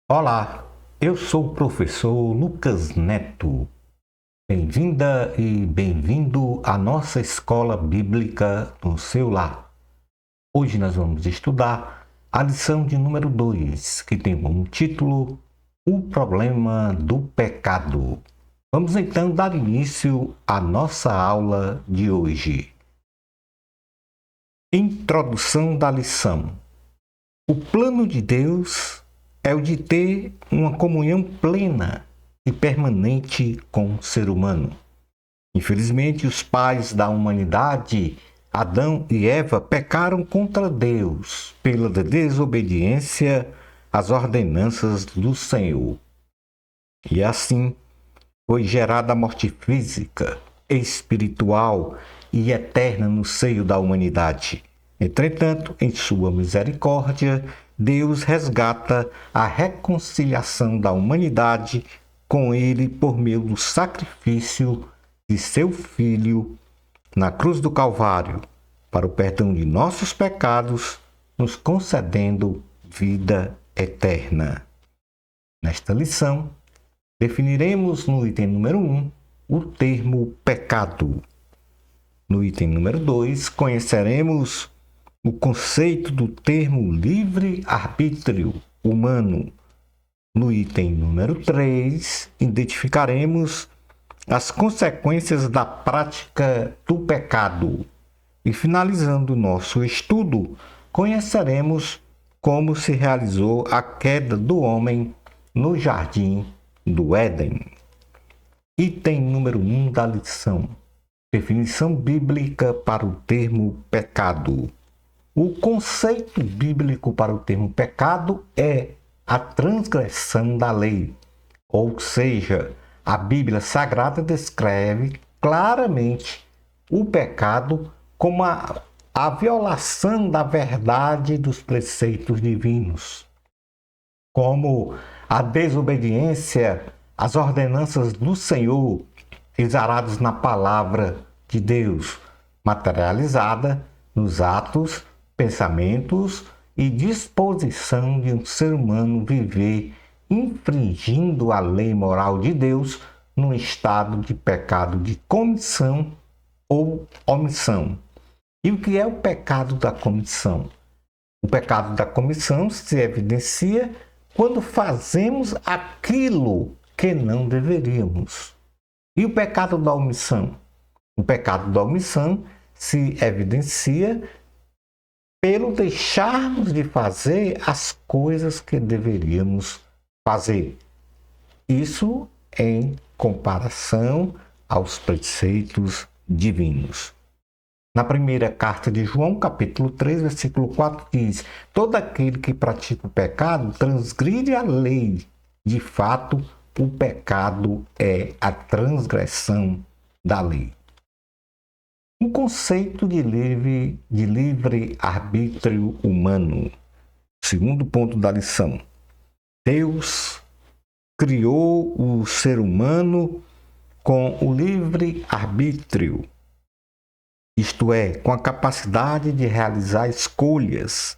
Olá, eu sou o professor Lucas Neto. Bem-vinda e bem-vindo à nossa escola bíblica no seu lar. Hoje nós vamos estudar a lição de número 2, que tem como título O Problema do Pecado. Vamos então dar início à nossa aula de hoje. Introdução da lição. O plano de Deus é o de ter uma comunhão plena e permanente com o ser humano. Infelizmente, os pais da humanidade, Adão e Eva, pecaram contra Deus pela desobediência às ordenanças do Senhor. E assim foi gerada a morte física, espiritual e eterna no seio da humanidade. Entretanto, em sua misericórdia, Deus resgata a reconciliação da humanidade com Ele por meio do sacrifício de seu Filho na cruz do Calvário, para o perdão de nossos pecados, nos concedendo vida eterna. Nesta lição, definiremos no item número 1 o termo pecado. No item número 2, conheceremos o conceito do termo livre-arbítrio humano. No item número 3, identificaremos as consequências da prática do pecado. E finalizando nosso estudo, conheceremos como se realizou a queda do homem no jardim do Éden. Item número 1 da lição. Definição bíblica para o termo pecado. O conceito bíblico para o termo pecado é a transgressão da lei, ou seja, a Bíblia Sagrada descreve claramente o pecado como a violação da verdade dos preceitos divinos, como a desobediência às ordenanças do Senhor, exaradas na palavra de Deus, materializada nos atos, pensamentos e disposição de um ser humano viver infringindo a lei moral de Deus num estado de pecado de comissão ou omissão. E o que é o pecado da comissão? O pecado da comissão se evidencia quando fazemos aquilo que não deveríamos. E o pecado da omissão? O pecado da omissão se evidencia pelo deixarmos de fazer as coisas que deveríamos fazer. Isso em comparação aos preceitos divinos. Na primeira carta de João, capítulo 3, versículo 4, diz: todo aquele que pratica o pecado transgride a lei. De fato, o pecado é a transgressão da lei. Um conceito de livre-arbítrio humano. Segundo ponto da lição. Deus criou o ser humano com o livre-arbítrio, isto é, com a capacidade de realizar escolhas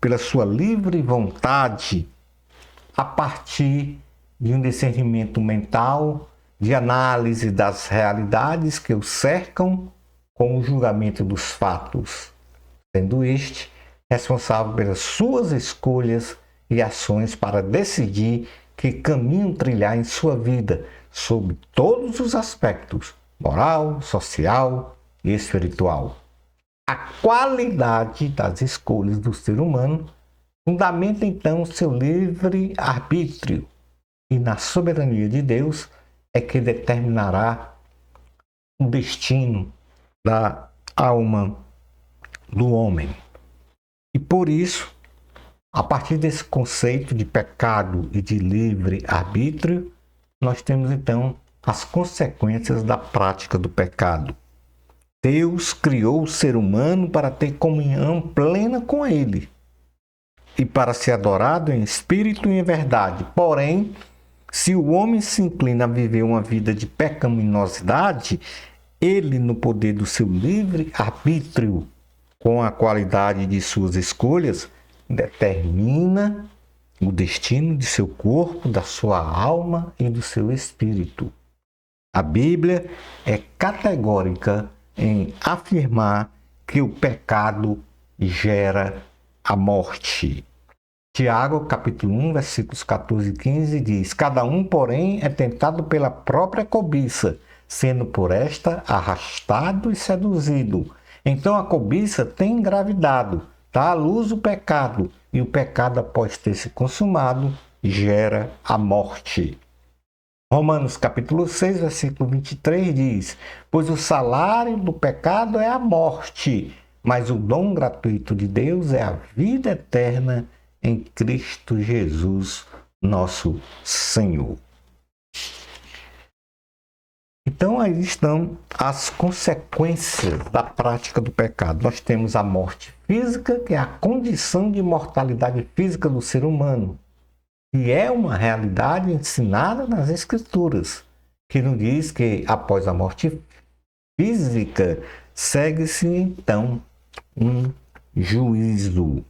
pela sua livre vontade, a partir de um discernimento mental, de análise das realidades que o cercam, com o julgamento dos fatos, sendo este responsável pelas suas escolhas e ações para decidir que caminho trilhar em sua vida, sob todos os aspectos, moral, social e espiritual. A qualidade das escolhas do ser humano fundamenta então seu livre-arbítrio, e na soberania de Deus é que determinará o destino da alma do homem. E por isso, a partir desse conceito de pecado e de livre-arbítrio, nós temos então as consequências da prática do pecado. Deus criou o ser humano para ter comunhão plena com Ele e para ser adorado em espírito e em verdade. Porém, se o homem se inclina a viver uma vida de pecaminosidade, ele, no poder do seu livre-arbítrio, com a qualidade de suas escolhas, determina o destino de seu corpo, da sua alma e do seu espírito. A Bíblia é categórica em afirmar que o pecado gera a morte. Tiago, capítulo 1, versículos 14 e 15 diz: Cada um, porém, é tentado pela própria cobiça, sendo por esta arrastado e seduzido. Então a cobiça tem engravidado, dá à luz o pecado, e o pecado, após ter se consumado, gera a morte. Romanos capítulo 6, versículo 23 diz: Pois o salário do pecado é a morte, mas o dom gratuito de Deus é a vida eterna em Cristo Jesus, nosso Senhor. Então aí estão as consequências da prática do pecado. Nós temos a morte física, que é a condição de mortalidade física do ser humano, e é uma realidade ensinada nas Escrituras, que nos diz que após a morte física, segue-se então um juízo.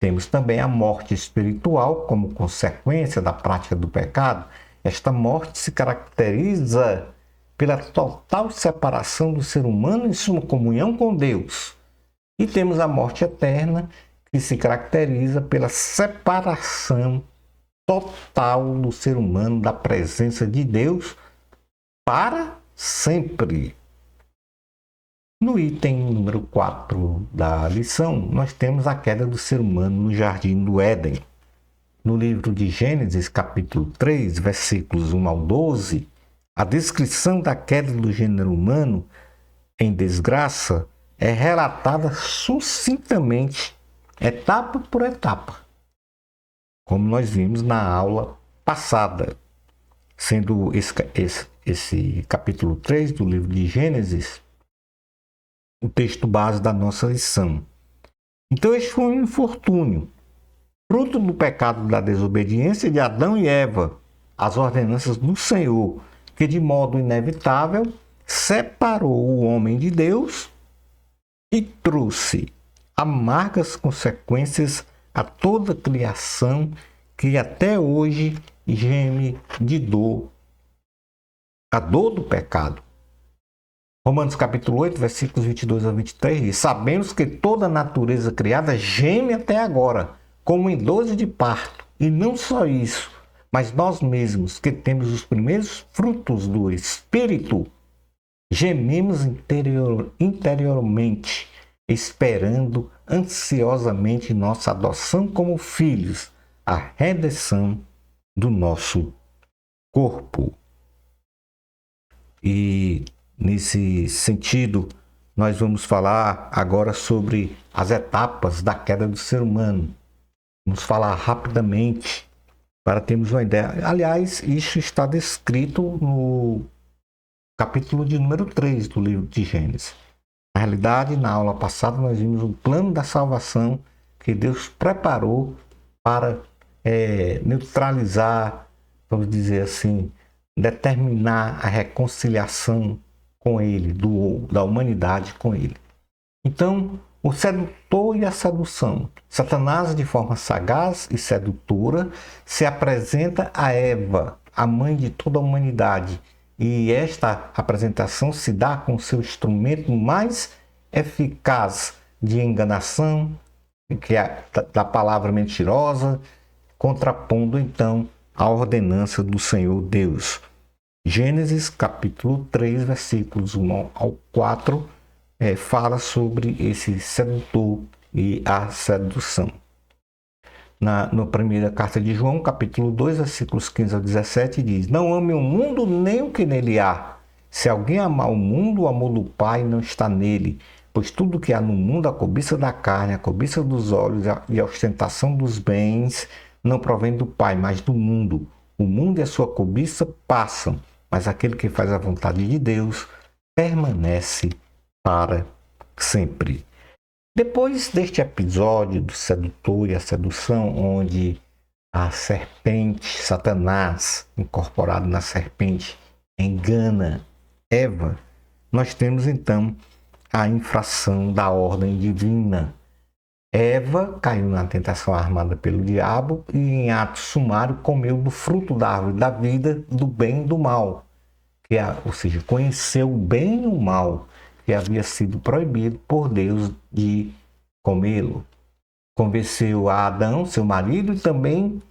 Temos também a morte espiritual como consequência da prática do pecado. Esta morte se caracteriza pela total separação do ser humano em sua comunhão com Deus. E temos a morte eterna, que se caracteriza pela separação total do ser humano da presença de Deus para sempre. No item número 4 da lição, nós temos a queda do ser humano no jardim do Éden. No livro de Gênesis, capítulo 3, versículos 1 ao 12, a descrição da queda do gênero humano em desgraça é relatada sucintamente, etapa por etapa, como nós vimos na aula passada, sendo esse capítulo 3 do livro de Gênesis o texto base da nossa lição. Então, este foi um infortúnio, fruto do pecado da desobediência de Adão e Eva, às ordenanças do Senhor, que de modo inevitável separou o homem de Deus e trouxe amargas consequências a toda a criação que até hoje geme de dor, a dor do pecado. Romanos capítulo 8, versículos 22 a 23 diz: Sabemos que toda a natureza criada geme até agora, como em dores de parto. E não só isso, mas nós mesmos, que temos os primeiros frutos do Espírito, gememos interiormente, esperando ansiosamente nossa adoção como filhos, a redenção do nosso corpo. E nesse sentido, nós vamos falar agora sobre as etapas da queda do ser humano. Vamos falar rapidamente para termos uma ideia. Aliás, isso está descrito no capítulo de número 3 do livro de Gênesis. Na realidade, na aula passada, nós vimos o plano da salvação que Deus preparou para neutralizar, vamos dizer assim, determinar a reconciliação com ele, da humanidade com ele. Então, o sedutor e a sedução. Satanás, de forma sagaz e sedutora, se apresenta a Eva, a mãe de toda a humanidade. E esta apresentação se dá com seu instrumento mais eficaz de enganação, que é da palavra mentirosa, contrapondo então a ordenança do Senhor Deus. Gênesis capítulo 3, versículos 1 ao 4, fala sobre esse sedutor e a sedução. Na primeira carta de João, capítulo 2, versículos 15 ao 17, diz: Não ame o mundo nem o que nele há. Se alguém amar o mundo, o amor do Pai não está nele. Pois tudo que há no mundo, a cobiça da carne, a cobiça dos olhos e a ostentação dos bens, não provém do Pai, mas do mundo. O mundo e a sua cobiça passam, mas aquele que faz a vontade de Deus permanece para sempre. Depois deste episódio do sedutor e a sedução, onde a serpente, Satanás, incorporado na serpente, engana Eva, nós temos então a infração da ordem divina. Eva caiu na tentação armada pelo diabo e, em ato sumário, comeu do fruto da árvore da vida, do bem e do mal, ou seja, conheceu o bem e o mal, que havia sido proibido por Deus de comê-lo. Convenceu a Adão, seu marido, e também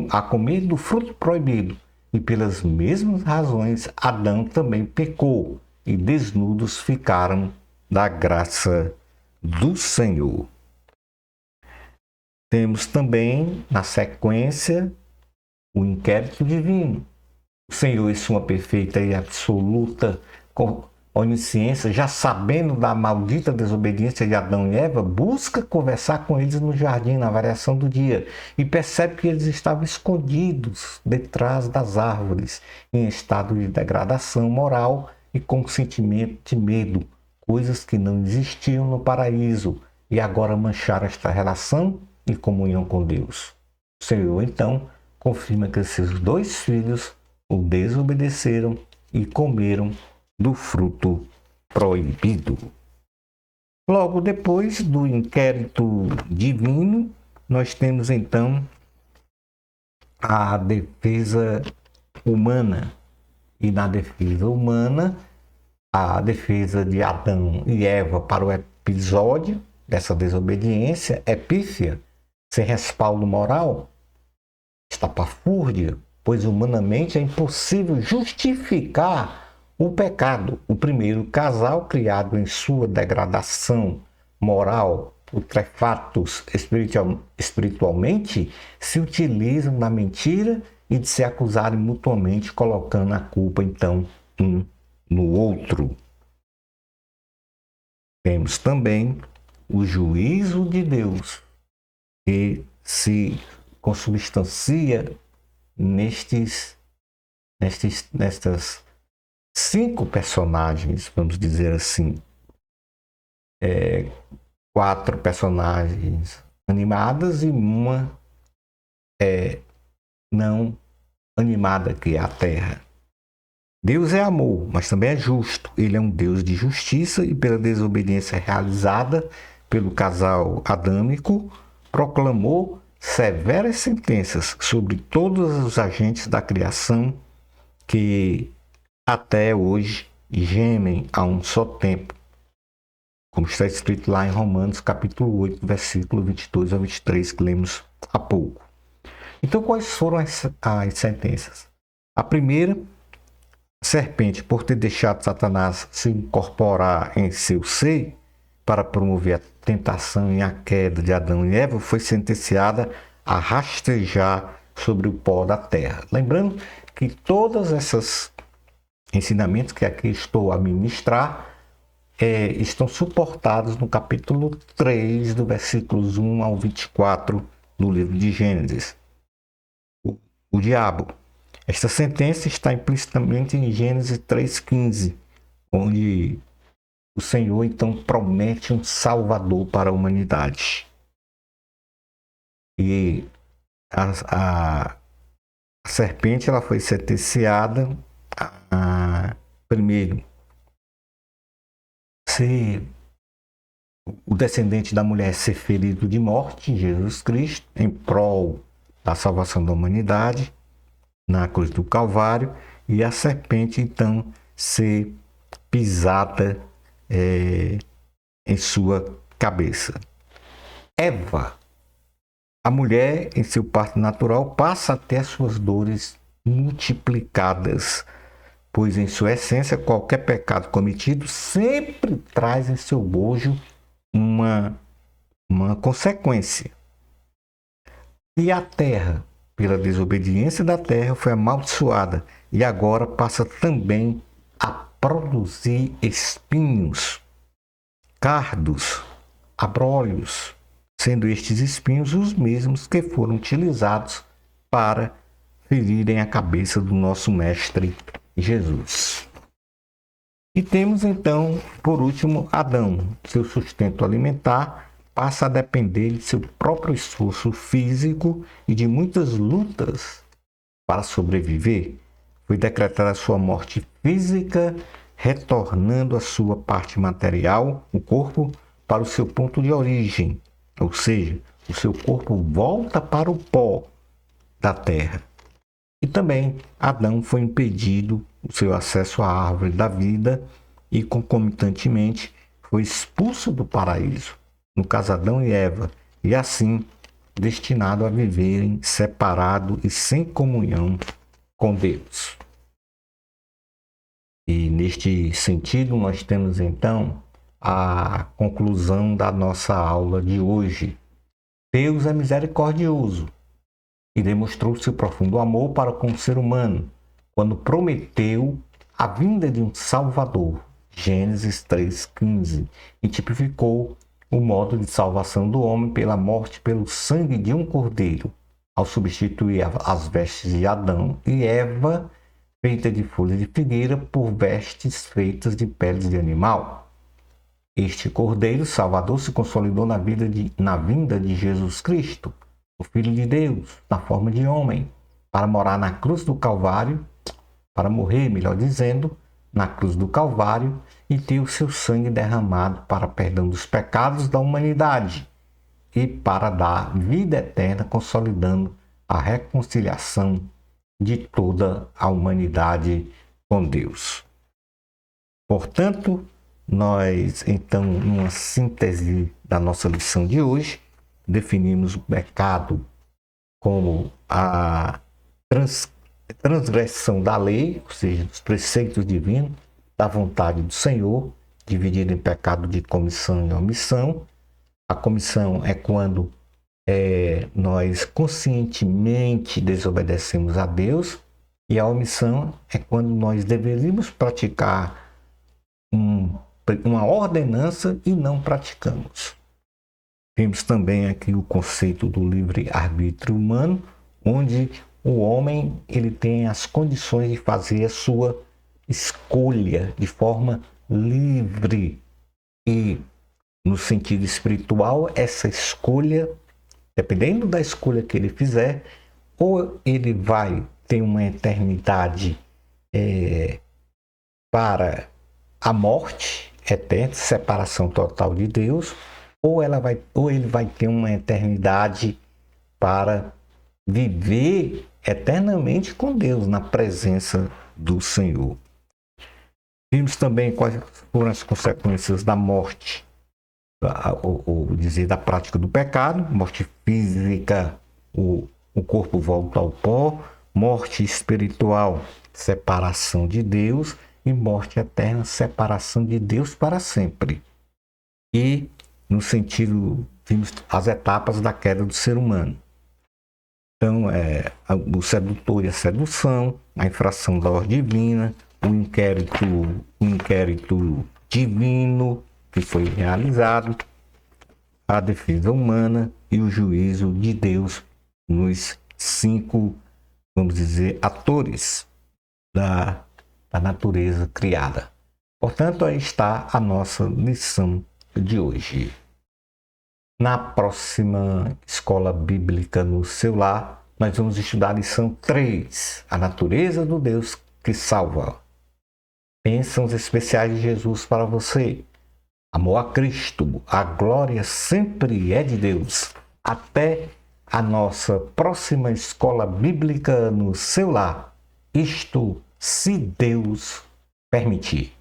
a comer do fruto proibido. E pelas mesmas razões, Adão também pecou, e desnudos ficaram da graça do Senhor. Temos também, na sequência, o inquérito divino. O Senhor, em sua perfeita e absoluta onisciência, já sabendo da maldita desobediência de Adão e Eva, busca conversar com eles no jardim, na variação do dia, e percebe que eles estavam escondidos detrás das árvores, em estado de degradação moral e com sentimento de medo, coisas que não existiam no paraíso, e agora mancharam esta relação e comunhão com Deus. O Senhor, então, confirma que seus dois filhos o desobedeceram e comeram do fruto proibido. Logo depois do inquérito divino, nós temos então a defesa humana. E na defesa humana, a defesa de Adão e Eva para o episódio dessa desobediência é pífia, sem respaldo moral, estapafúrdia, pois humanamente é impossível justificar o pecado. O primeiro casal, criado em sua degradação moral, putrefatos espiritualmente, se utilizam da mentira e de se acusarem mutuamente, colocando a culpa, então, um no outro. Temos também o juízo de Deus, que se consubstancia nestas 5 personagens, vamos dizer assim, 4 personagens animadas e uma não animada, que é a Terra. Deus é amor, mas também é justo. Ele é um Deus de justiça e, pela desobediência realizada pelo casal adâmico, proclamou severas sentenças sobre todos os agentes da criação que até hoje gemem a um só tempo, como está escrito lá em Romanos capítulo 8, versículo 22 a 23, que lemos há pouco. Então, quais foram as sentenças? A primeira, a serpente, por ter deixado Satanás se incorporar em seu ser para promover a tentação e a queda de Adão e Eva, foi sentenciada a rastejar sobre o pó da terra. Lembrando que todos esses ensinamentos que aqui estou a ministrar estão suportados no capítulo 3, do versículos 1 ao 24 do livro de Gênesis. O diabo. Esta sentença está implicitamente em Gênesis 3,15, onde o Senhor então promete um Salvador para a humanidade. E a serpente ela foi sentenciada a primeiro ser o descendente da mulher ser ferido de morte, Jesus Cristo, em prol da salvação da humanidade na cruz do Calvário, e a serpente então ser pisada em sua cabeça. Eva, a mulher em seu parto natural, passa a ter as suas dores multiplicadas, pois em sua essência qualquer pecado cometido sempre traz em seu bojo uma consequência. E a terra, pela desobediência da terra, foi amaldiçoada e agora passa também a produzir espinhos, cardos, abrolhos, sendo estes espinhos os mesmos que foram utilizados para ferirem a cabeça do nosso Mestre Jesus. E temos então, por último, Adão. Seu sustento alimentar passa a depender de seu próprio esforço físico e de muitas lutas para sobreviver. Foi decretada sua morte física, retornando a sua parte material, o corpo, para o seu ponto de origem, ou seja, o seu corpo volta para o pó da terra. E também Adão foi impedido o seu acesso à árvore da vida e, concomitantemente, foi expulso do paraíso, no caso Adão e Eva, e assim destinado a viverem separado e sem comunhão com Deus. E neste sentido, nós temos então a conclusão da nossa aula de hoje. Deus é misericordioso e demonstrou seu profundo amor para com o ser humano, quando prometeu a vinda de um Salvador, Gênesis 3,15, e tipificou o modo de salvação do homem pela morte pelo sangue de um cordeiro, ao substituir as vestes de Adão e Eva, feitas de folhas de figueira, por vestes feitas de peles de animal. Este cordeiro salvador se consolidou na vinda de Jesus Cristo, o Filho de Deus, na forma de homem, para morar na cruz do Calvário, para morrer, melhor dizendo, na cruz do Calvário, e ter o seu sangue derramado para perdão dos pecados da humanidade e para dar vida eterna, consolidando a reconciliação de toda a humanidade com Deus. Portanto, nós, então, numa síntese da nossa lição de hoje, definimos o pecado como a transgressão da lei, ou seja, dos preceitos divinos, da vontade do Senhor, dividido em pecado de comissão e omissão. A comissão é quando nós conscientemente desobedecemos a Deus, e a omissão é quando nós deveríamos praticar uma ordenança e não praticamos. Temos também aqui o conceito do livre-arbítrio humano, onde o homem ele tem as condições de fazer a sua escolha de forma livre. E, no sentido espiritual, essa escolha, dependendo da escolha que ele fizer, ou ele vai ter uma eternidade para a morte eterna, separação total de Deus, ou ele vai ter uma eternidade para viver eternamente com Deus, na presença do Senhor. Vimos também quais foram as consequências da morte, ou dizer, da prática do pecado. Morte física, o corpo volta ao pó. Morte espiritual, separação de Deus. E morte eterna, separação de Deus para sempre. E, no sentido, vimos as etapas da queda do ser humano. Então, o sedutor e a sedução, a infração da ordem divina, o inquérito divino que foi realizado, a defesa humana e o juízo de Deus nos 5, vamos dizer, atores da natureza criada. Portanto, aí está a nossa lição de hoje. Na próxima Escola Bíblica no Seu Lar, nós vamos estudar a lição 3, a natureza do Deus que salva. Bênçãos especiais de Jesus para você. Amor a Cristo, a glória sempre é de Deus. Até a nossa próxima Escola Bíblica no Seu Lar. Isto, se Deus permitir.